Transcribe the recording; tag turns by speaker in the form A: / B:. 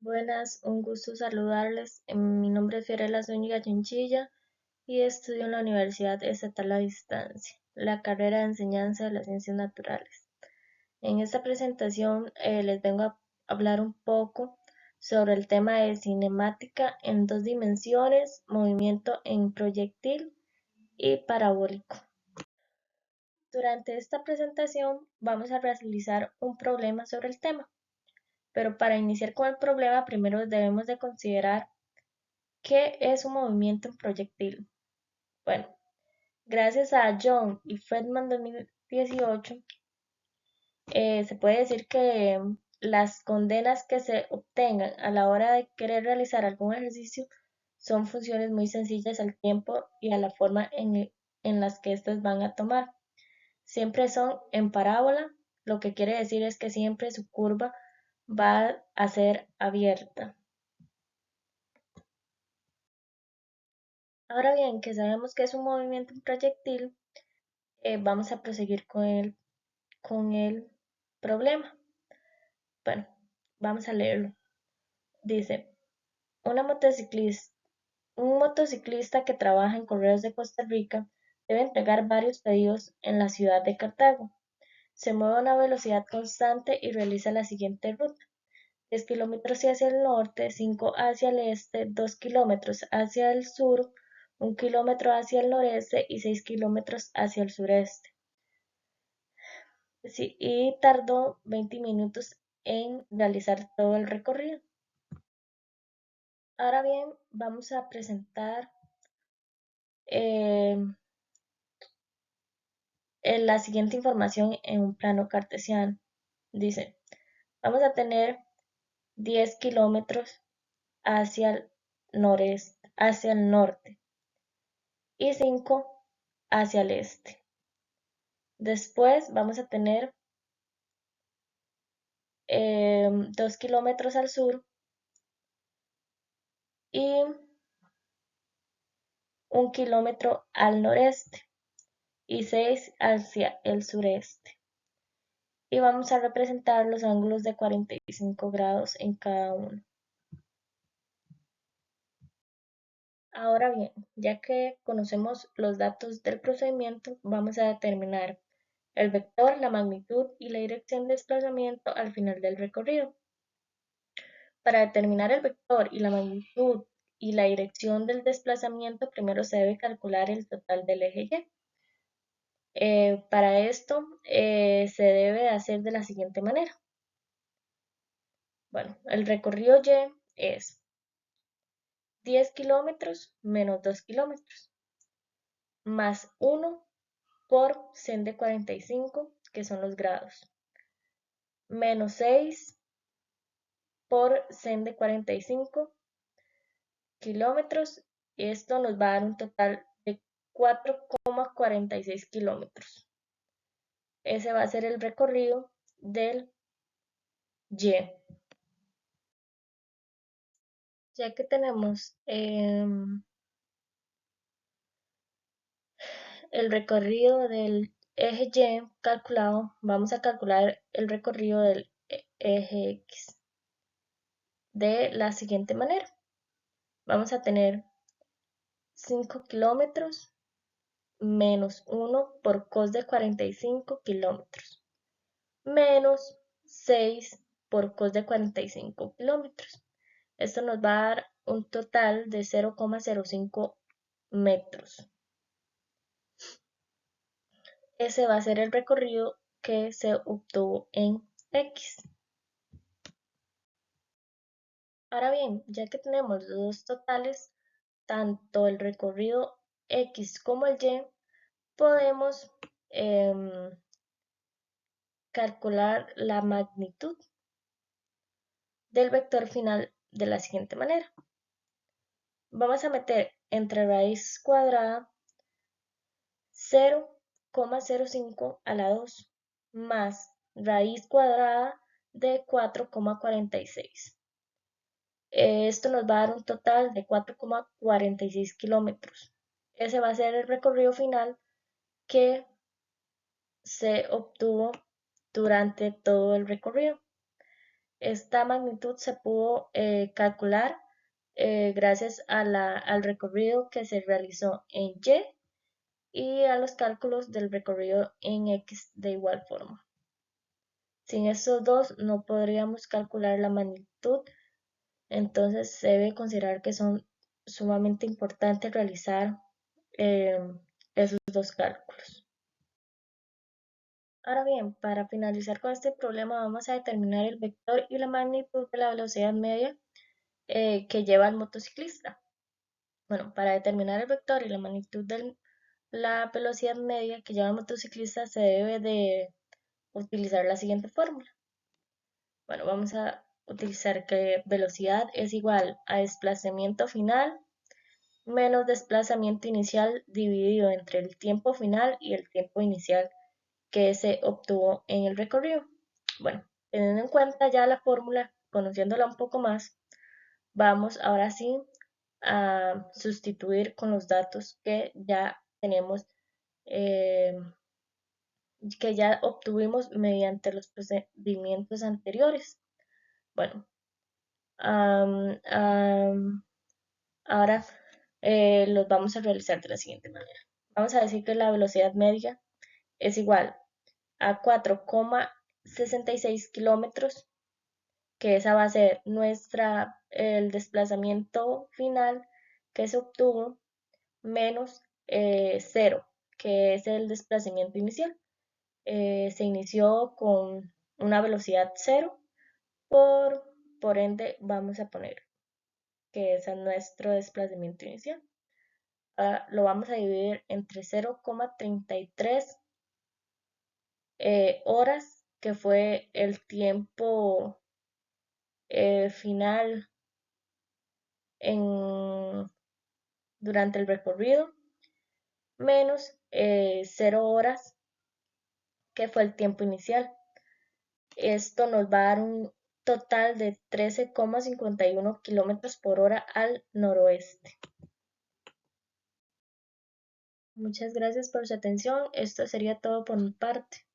A: Buenas, un gusto saludarles. Mi nombre es Fiorella Zúñiga Chinchilla y estudio en la Universidad Estatal a Distancia, la carrera de Enseñanza de las Ciencias Naturales. En esta presentación les vengo a hablar un poco sobre el tema de cinemática en dos dimensiones, movimiento en proyectil y parabólico. Durante esta presentación vamos a realizar un problema sobre el tema, pero para iniciar con el problema primero debemos de considerar ¿qué es un movimiento en proyectil? Bueno, gracias a John y Friedman 2018, se puede decir que las condenas que se obtengan a la hora de querer realizar algún ejercicio son funciones muy sencillas al tiempo y a la forma en las que éstas van a tomar. Siempre son en parábola, lo que quiere decir es que siempre su curva va a ser abierta. Ahora bien, que sabemos que es un movimiento en proyectil, vamos a proseguir con el problema. Bueno, vamos a leerlo. Dice, una motociclista, un motociclista que trabaja en Correos de Costa Rica debe entregar varios pedidos en la ciudad de Cartago. Se mueve a una velocidad constante y realiza la siguiente ruta. 10 kilómetros hacia el norte, 5 hacia el este, 2 kilómetros hacia el sur, 1 kilómetro hacia el noreste y 6 kilómetros hacia el sureste. Sí, y tardó 20 minutos en realizar todo el recorrido. Ahora bien, vamos a presentar eh, la siguiente información en un plano cartesiano. Dice, vamos a tener 10 kilómetros hacia el noreste, hacia el norte y 5 hacia el este. Después vamos a tener 2 kilómetros al sur y 1 kilómetro al noreste y 6 hacia el sureste. Y vamos a representar los ángulos de 45 grados en cada uno. Ahora bien, ya que conocemos los datos del procedimiento, vamos a determinar el vector, la magnitud y la dirección de desplazamiento al final del recorrido. Para determinar el vector y la magnitud y la dirección del desplazamiento, primero se debe calcular el total del eje Y. Para esto se debe hacer de la siguiente manera. Bueno, el recorrido Y es 10 kilómetros menos 2 kilómetros, más 1 por sen de 45, que son los grados, menos 6 por sen de 45 kilómetros. Esto nos va a dar un total de 4,46 kilómetros. Ese va a ser el recorrido del Y. Ya que tenemos el recorrido del eje Y calculado, vamos a calcular el recorrido del eje X de la siguiente manera. Vamos a tener 5 kilómetros menos 1 por cos de 45 kilómetros, menos 6 por cos de 45 kilómetros. Esto nos va a dar un total de 0,05 metros. Ese va a ser el recorrido que se obtuvo en X. Ahora bien, ya que tenemos los dos totales, tanto el recorrido X como el Y, podemos calcular la magnitud del vector final de la siguiente manera. Vamos a meter entre raíz cuadrada 0,05 a la 2 más raíz cuadrada de 4,46. Esto nos va a dar un total de 4,46 kilómetros. Ese va a ser el recorrido final que se obtuvo durante todo el recorrido. Esta magnitud se pudo calcular gracias al recorrido que se realizó en Y y a los cálculos del recorrido en X de igual forma. Sin estos dos no podríamos calcular la magnitud, entonces se debe considerar que son sumamente importantes realizar eh, esos dos cálculos. Ahora bien, para finalizar con este problema vamos a determinar el vector y la magnitud de la velocidad media que lleva el motociclista. Bueno, para determinar el vector y la magnitud de la velocidad media que lleva el motociclista se debe de utilizar la siguiente fórmula. Bueno, vamos a utilizar que velocidad es igual a desplazamiento final menos desplazamiento inicial dividido entre el tiempo final y el tiempo inicial que se obtuvo en el recorrido. Bueno, teniendo en cuenta ya la fórmula, conociéndola un poco más, vamos ahora sí a sustituir con los datos que ya tenemos, eh, que ya obtuvimos mediante los procedimientos anteriores. Bueno, ahora los vamos a realizar de la siguiente manera. Vamos a decir que la velocidad media es igual a 4,66 kilómetros, que esa va a ser el desplazamiento final que se obtuvo, menos 0, que es el desplazamiento inicial. Se inició con una velocidad 0, por ende vamos a poner que ese es nuestro desplazamiento inicial. Ahora lo vamos a dividir entre 0,33 horas, que fue el tiempo final durante el recorrido, menos 0 horas, que fue el tiempo inicial. Esto nos va a dar un total de 13,51 kilómetros por hora al noroeste. Muchas gracias por su atención. Esto sería todo por mi parte.